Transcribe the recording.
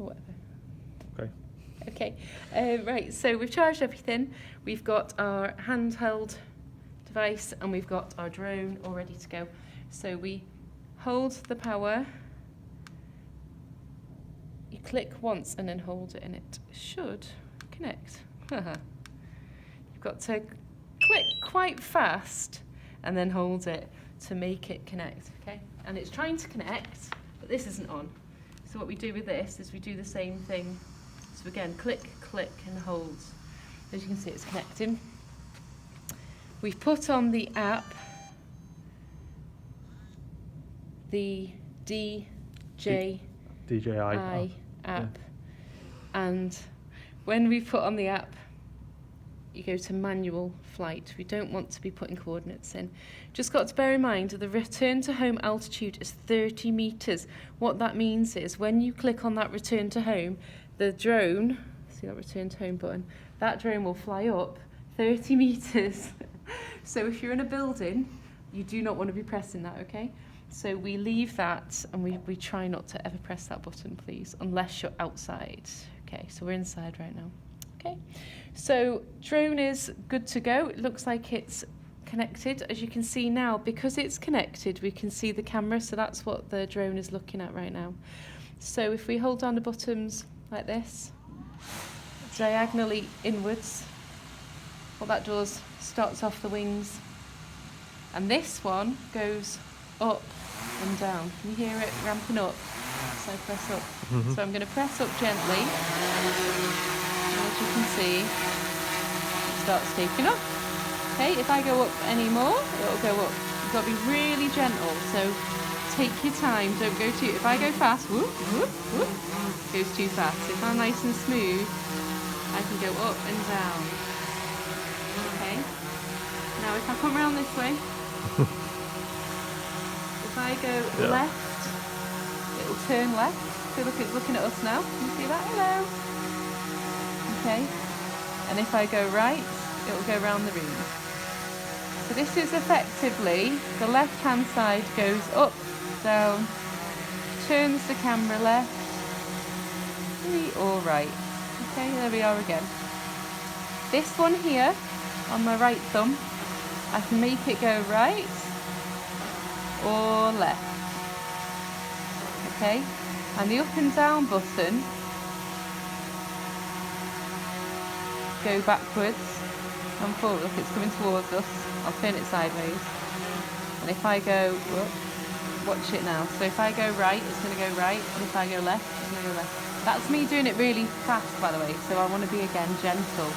or whatever. Okay. Okay, right, so we've charged everything. We've got our handheld device and we've got our drone all ready to go. So we hold the power, you click once and then hold it and it should connect. You've got to click quite fast and then hold it to make it connect, okay? And it's trying to connect, but this isn't on. So what we do with this is we do the same thing. So again, click, click and hold. As you can see, it's connecting. We've put on the app, the DJI app, and when we put on the app, you go to manual flight. We don't want to be putting coordinates in. Just got to bear in mind the return to home altitude is 30 meters. What that means is when you click on that return to home, the drone, see that return to home button, that drone will fly up 30 meters. So if you're in a building, you do not want to be pressing that, okay? So we leave that and we try not to ever press that button, please, unless you're outside. Okay, so we're inside right now. Okay, so drone is good to go. It looks like it's connected. As you can see now, because it's connected, we can see the camera, so that's what the drone is looking at right now. So if we hold down the buttons like this, diagonally inwards, what that does, starts off the wings. And this one goes up and down. Can you hear it ramping up? So I press up. So I'm going to press up gently. And as you can see, it starts taking up. Okay, if I go up any more, it'll go up. You've got to be really gentle. So take your time. Don't go too. If I go fast, whoop, whoop, whoop, it goes too fast. If I'm nice and smooth, I can go up and down. Okay. Now if I come around this way, if I go left, it'll turn left. So look, it's looking at us now. Can you see that? Hello. Okay. And if I go right, it'll go round the room. So this is effectively, the left-hand side goes up, down, turns the camera left, or right. Okay, there we are again. This one here, on my right thumb, I can make it go right or left. Okay, and the up and down button go backwards and forward. Look, it's coming towards us. I'll turn it sideways. And if I go, whoop, watch it now. So if I go right, it's going to go right, and if I go left, it's going to go left. That's me doing it really fast, by the way, so I want to be, again, gentle.